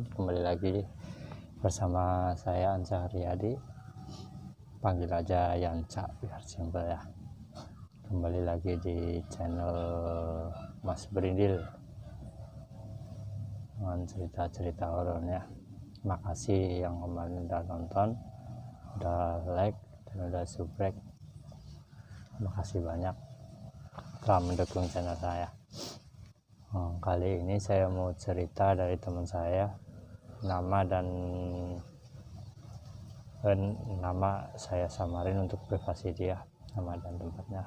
Kembali lagi bersama saya Anca Riyadi, panggil aja Yanca biar simpel ya. Kembali lagi di channel Mas Berindil dengan cerita-cerita horornya. Makasih yang kemarin udah nonton, udah like dan udah subscribe. Makasih banyak telah mendukung channel saya. Kali ini saya mau cerita dari teman saya. Nama saya samarin untuk privasi dia, nama dan tempatnya.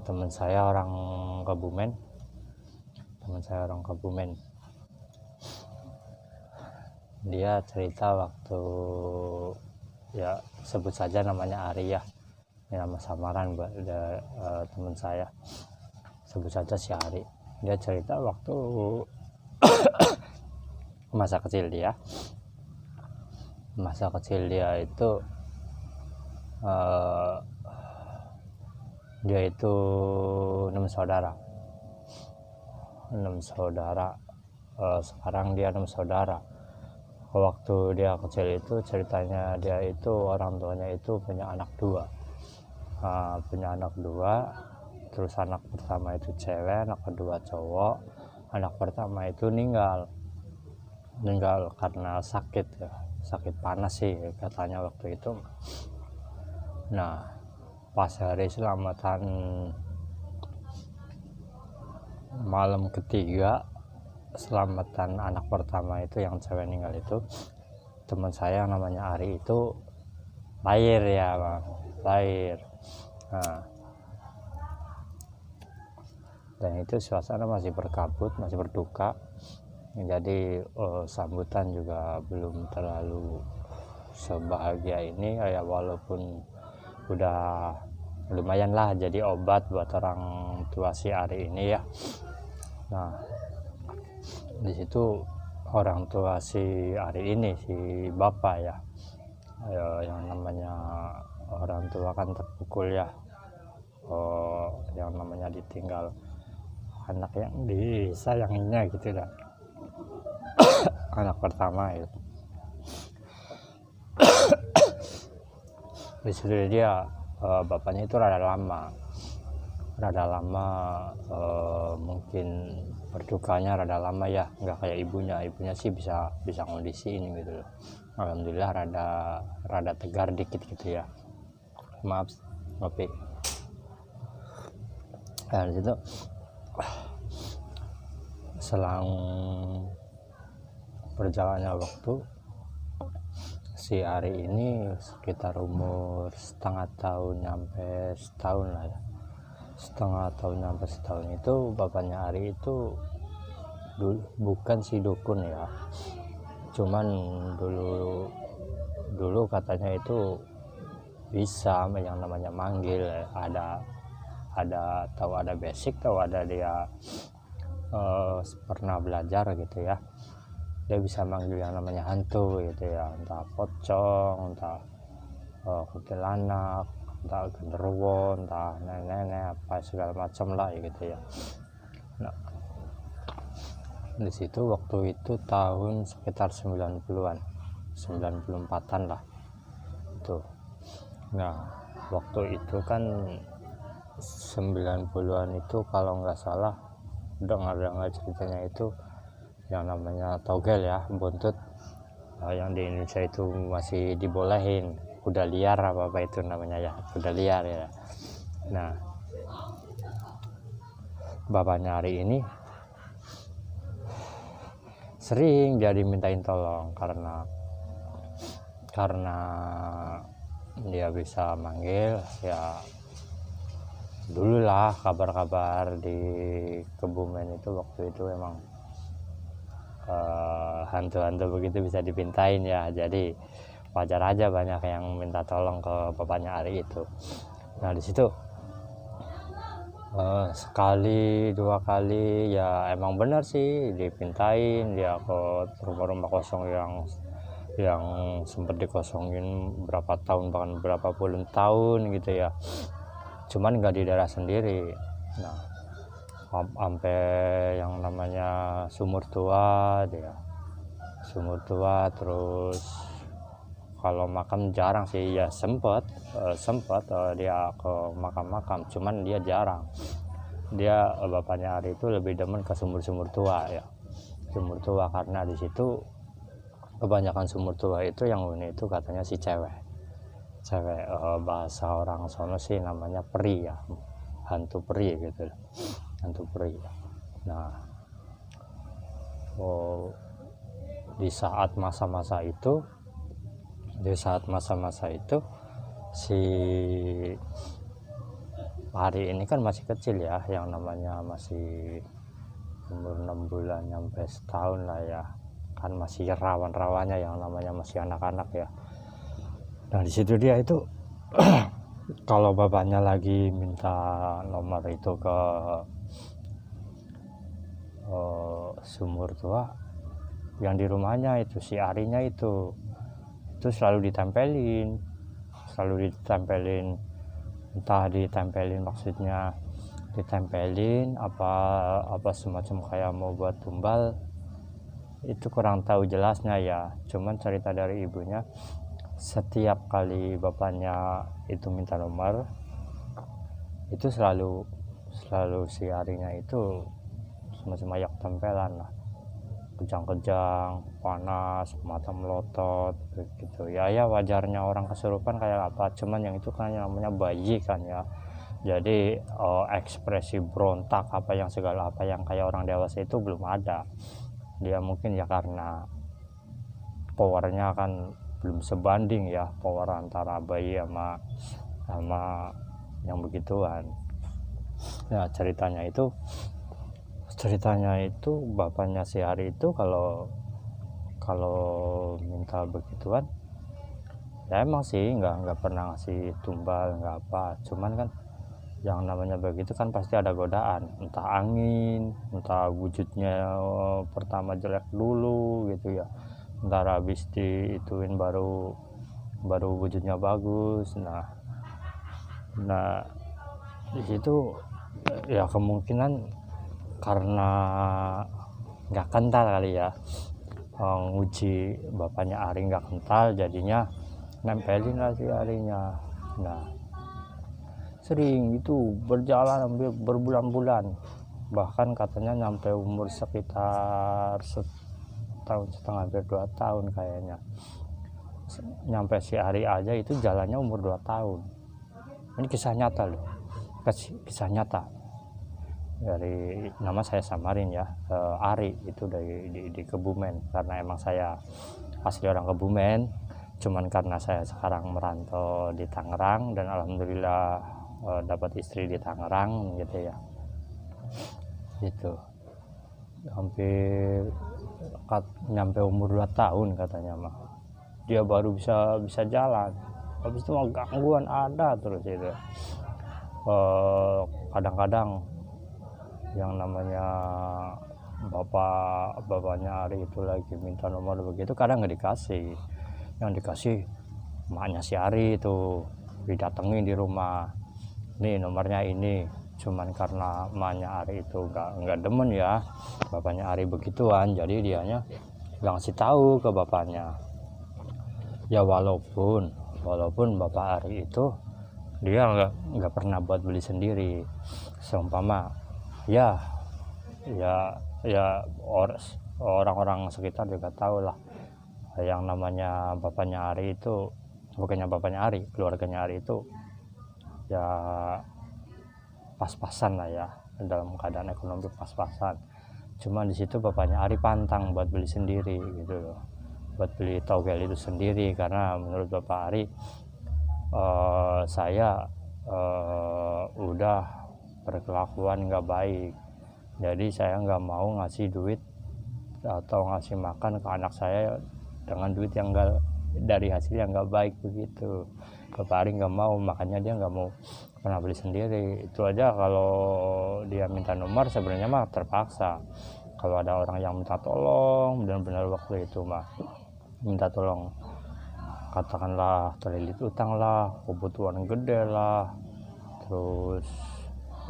Teman saya orang Kebumen. Dia cerita waktu, ya sebut saja namanya Ari ya, ini nama samaran buat teman saya, sebut saja si Ari. Dia cerita waktu masa kecil dia itu dia itu 6 saudara. Sekarang dia 6 saudara. Waktu dia kecil itu ceritanya, dia itu orang tuanya itu punya anak dua, terus anak pertama itu cewek, anak kedua cowok. Anak pertama itu meninggal karena sakit panas sih katanya waktu itu. Nah, pas hari selamatan malam ketiga selamatan anak pertama itu yang cewek meninggal itu, teman saya namanya Ari itu lahir. Nah, dan itu suasana masih berkabut, masih berduka. Jadi sambutan juga belum terlalu sebahagia ini ya, walaupun udah lumayan lah jadi obat buat orang tua si Ari ini ya. Nah, di situ orang tua si Ari ini, si bapak ya, yang namanya orang tua kan terpukul ya, yang namanya ditinggal anak yang disayanginya gitu dah. Anak pertama itu di situ dia, bapaknya itu rada lama, mungkin berdukanya rada lama ya, nggak kayak ibunya sih bisa ngondisiin gitu loh. Alhamdulillah rada tegar dikit gitu ya, maaf ngopi. Nah, di situ selang berjalannya waktu, si Ari ini sekitar umur setengah tahun nyampe setahun itu, bapaknya Ari itu bukan si dukun ya, cuman dulu katanya itu bisa yang namanya manggil, ada basic, tahu ada dia pernah belajar gitu ya. Dia bisa manggil yang namanya hantu gitu ya, entah pocong, entah kuntilanak, entah genderuwo, entah nenek apa segala macam lah gitu ya. Nah, di situ waktu itu tahun sekitar 90-an, 94-an lah itu. Nah, waktu itu kan 90-an itu kalau nggak salah, dengar ceritanya itu yang namanya togel ya, buntut, yang di Indonesia itu masih dibolehin, kuda liar apa itu namanya ya, kuda liar ya. Nah, bapaknya Ari ini sering dia dimintain tolong karena dia bisa manggil ya. Dulu lah kabar-kabar di Kebumen itu waktu itu emang hantu-hantu begitu bisa dipintain ya, jadi wajar aja banyak yang minta tolong ke bapaknya Ari itu. Nah, di situ sekali dua kali ya emang benar sih dipintain dia ke rumah-rumah kosong yang sempat dikosongin berapa tahun, bahkan berapa puluh tahun gitu ya, cuman nggak di daerah sendiri. Nah, sampai yang namanya sumur tua dia sumur tua. Terus kalau makam jarang sih, ya sempat dia ke makam-makam, cuman dia jarang. Dia bapaknya Ari itu lebih demen ke sumur-sumur tua ya, sumur tua, karena di situ kebanyakan sumur tua itu yang unik itu katanya si cewek, bahasa orang sono sih namanya peri ya, hantu peri gitu, hantu peri. Nah, di saat masa-masa itu si Ari ini kan masih kecil ya, yang namanya masih umur 6 bulan sampai setahun lah ya, kan masih rawan-rawannya, yang namanya masih anak-anak ya. Nah di situ dia itu kalau bapaknya lagi minta nomor itu ke sumur tua yang di rumahnya itu, si Arinya itu selalu ditempelin, entah ditempelin maksudnya ditempelin apa semacam kayak mau buat tumbal, itu kurang tahu jelasnya ya. Cuman cerita dari ibunya, setiap kali bapaknya itu minta nomor itu selalu si Arinya itu semacam ayak tempelan lah, kejang-kejang, panas, mata melotot gitu ya. Wajarnya orang kesurupan kayak apa, cuman yang itu kan namanya bayi kan ya, jadi ekspresi berontak segala apa yang kayak orang dewasa itu belum ada. Dia mungkin ya karena powernya kan belum sebanding ya, power antara bayi sama yang begituan. Nah ceritanya itu bapaknya si Hari itu kalau minta begituan ya emang sih nggak pernah ngasih tumbal, nggak apa. Cuman kan yang namanya begitu kan pasti ada godaan, entah angin, entah wujudnya pertama jelek dulu gitu ya, ntar habis diituin baru wujudnya bagus. Nah di situ ya kemungkinan karena nggak kental kali ya, nguji bapaknya Ari nggak kental, jadinya nempelin lah si Arinya. Nah sering itu berjalan hampir berbulan-bulan, bahkan katanya nyampe umur sekitar setahun setengah, hampir 2 tahun kayaknya. Nyampe si Ari aja itu jalannya umur 2 tahun. Ini kisah nyata loh, kisah nyata. Dari nama saya samarin ya, Ari itu di Kebumen, karena emang saya asli orang Kebumen, cuman karena saya sekarang merantau di Tangerang dan alhamdulillah dapat istri di Tangerang gitu ya. Itu hampir nyampe umur 2 tahun katanya mah dia baru bisa jalan. Habis itu mah gangguan ada terus itu. Kadang-kadang yang namanya bapaknya Ari itu lagi minta nomor begitu, kadang nggak dikasih. Yang dikasih maknya si Ari itu, didatengin di rumah, nih nomornya ini. Cuman karena maknya Ari itu nggak demen ya bapaknya Ari begituan, jadi dianya nggak ngasih tahu ke bapaknya ya. Walaupun bapak Ari itu dia nggak pernah buat beli sendiri, seumpama ya orang-orang sekitar juga tahu lah, yang namanya bapaknya Ari itu, bukannya bapaknya Ari, keluarganya Ari itu ya pas-pasan lah ya, dalam keadaan ekonomi pas-pasan. Cuma di situ bapaknya Ari pantang buat beli sendiri gitu loh, buat beli togel itu sendiri, karena menurut bapak Ari saya udah berkelakuan nggak baik, jadi saya nggak mau ngasih duit atau ngasih makan ke anak saya dengan duit yang enggak, dari hasil yang nggak baik begitu. Bapak Ari nggak mau, makanya dia nggak mau pernah beli sendiri. Itu aja kalau dia minta nomor sebenarnya mah terpaksa. Kalau ada orang yang minta tolong, benar-benar waktu itu mah minta tolong, katakanlah terlilit utang lah, kebutuhan gede lah, terus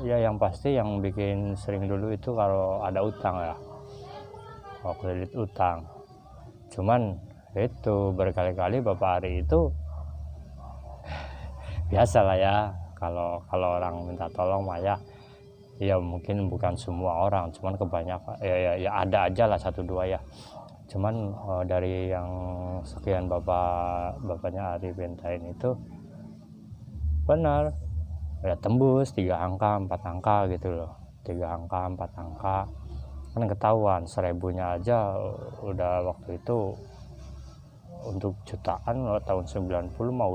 ya yang pasti yang bikin sering dulu itu kalau ada utang ya, kalau kredit utang. Cuman itu berkali-kali Bapak Ari itu biasa lah ya, kalau orang minta tolong mah ya mungkin bukan semua orang, cuman kebanyakan ya ada aja lah satu dua ya. Cuman dari yang sekian bapaknya Ari mintain itu benar ya, tembus 3 angka 4 angka gitu loh, 3 angka 4 angka kan ketahuan. 1000-nya aja udah waktu itu untuk jutaan loh, tahun 90 mah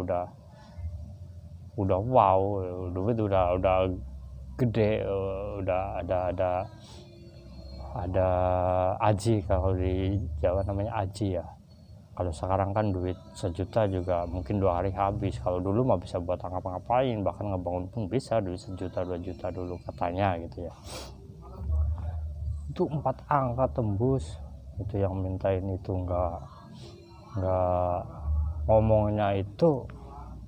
udah wow, duit udah gede, udah ada aji, kalau di Jawa namanya aji ya. Kalau sekarang kan duit 1 juta juga mungkin 2 hari habis. Kalau dulu mah bisa buat ngapa-ngapain, bahkan ngebangun pun bisa duit 1 juta 2 juta dulu katanya gitu ya. Itu 4 angka tembus, itu yang mintain itu nggak ngomongnya itu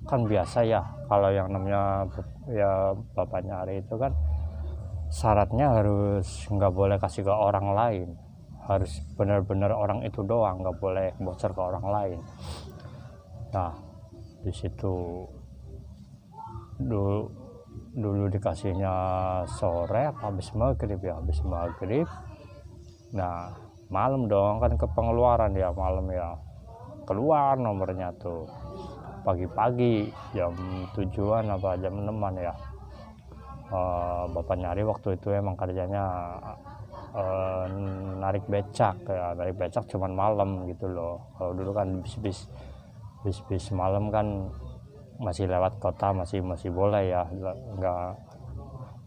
kan biasa ya. Kalau yang namanya ya bapaknya Ari itu kan syaratnya harus nggak boleh kasih ke orang lain, harus benar-benar orang itu doang, nggak boleh bocor ke orang lain. Nah di situ dulu dikasihnya sore habis maghrib ya, habis maghrib. Nah malam dong kan ke pengeluaran ya, malam ya keluar nomornya tuh pagi-pagi jam 7-an apa jam 6-an ya. Bapak nyari waktu itu emang kerjanya narik becak ya, narik becak cuman malam gitu loh. Kalau dulu kan bis malam kan masih lewat kota, masih boleh ya, nggak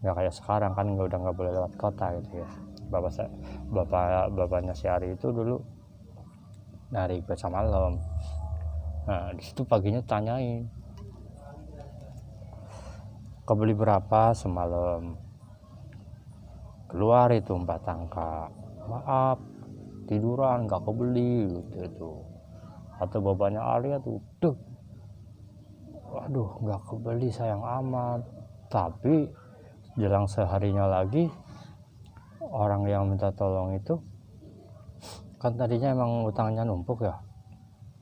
kayak sekarang kan udah nggak boleh lewat kota gitu ya. Bapaknya si Ari itu dulu narik becak malam. Nah di situ paginya tanyain, kebeli berapa semalam? Keluar itu 4 angka. Maaf, tiduran nggak kebeli gitu. Atau bapaknya Ari tuh, waduh nggak kebeli sayang amat. Tapi jelang seharinya lagi, orang yang minta tolong itu kan tadinya emang utangnya numpuk ya,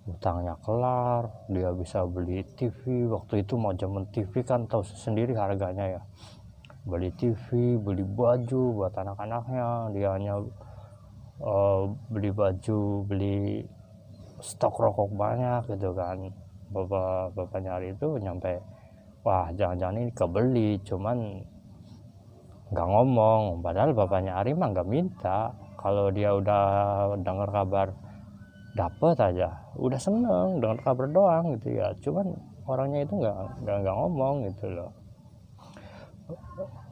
utangnya kelar, dia bisa beli TV. Waktu itu mau zaman TV kan tahu sendiri harganya ya, beli TV, beli baju buat anak-anaknya. Dia hanya beli baju, beli stok rokok banyak gitu kan. Bapaknya Ari itu nyampe, wah jangan-jangan ini kebeli, cuman nggak ngomong. Padahal bapaknya Ari mah nggak minta. Kalau dia udah dengar kabar dapet aja udah seneng, dengar kabar doang gitu ya. Cuman orangnya itu nggak ngomong gitu loh.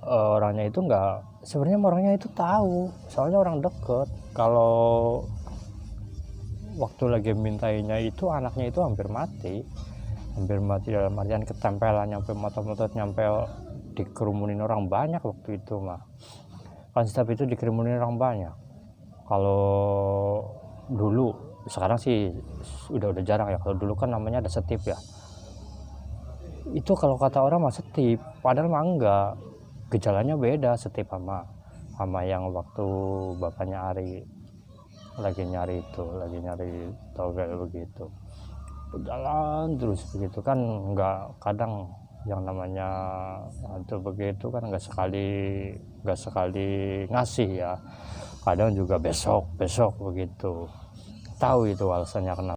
Orangnya itu nggak, sebenarnya orangnya itu tahu, soalnya orang deket. Kalau waktu lagi mintainya itu anaknya itu hampir mati dalam artian ketempelan, nyampe motot-motot, nyampe dikerumunin orang banyak waktu itu mah. Kan setiap itu dikerumunin orang banyak. Kalau dulu, sekarang sih udah jarang ya. Kalau dulu kan namanya ada setip ya. Itu kalau kata orang mah setip, padahal mah enggak. Gejalanya beda setip sama yang waktu bapaknya Ari lagi nyari togel begitu. Berjalan terus begitu kan, enggak, kadang yang namanya hantu begitu kan enggak sekali ngasih ya. Kadang juga besok begitu. Tahu itu alasannya kenapa.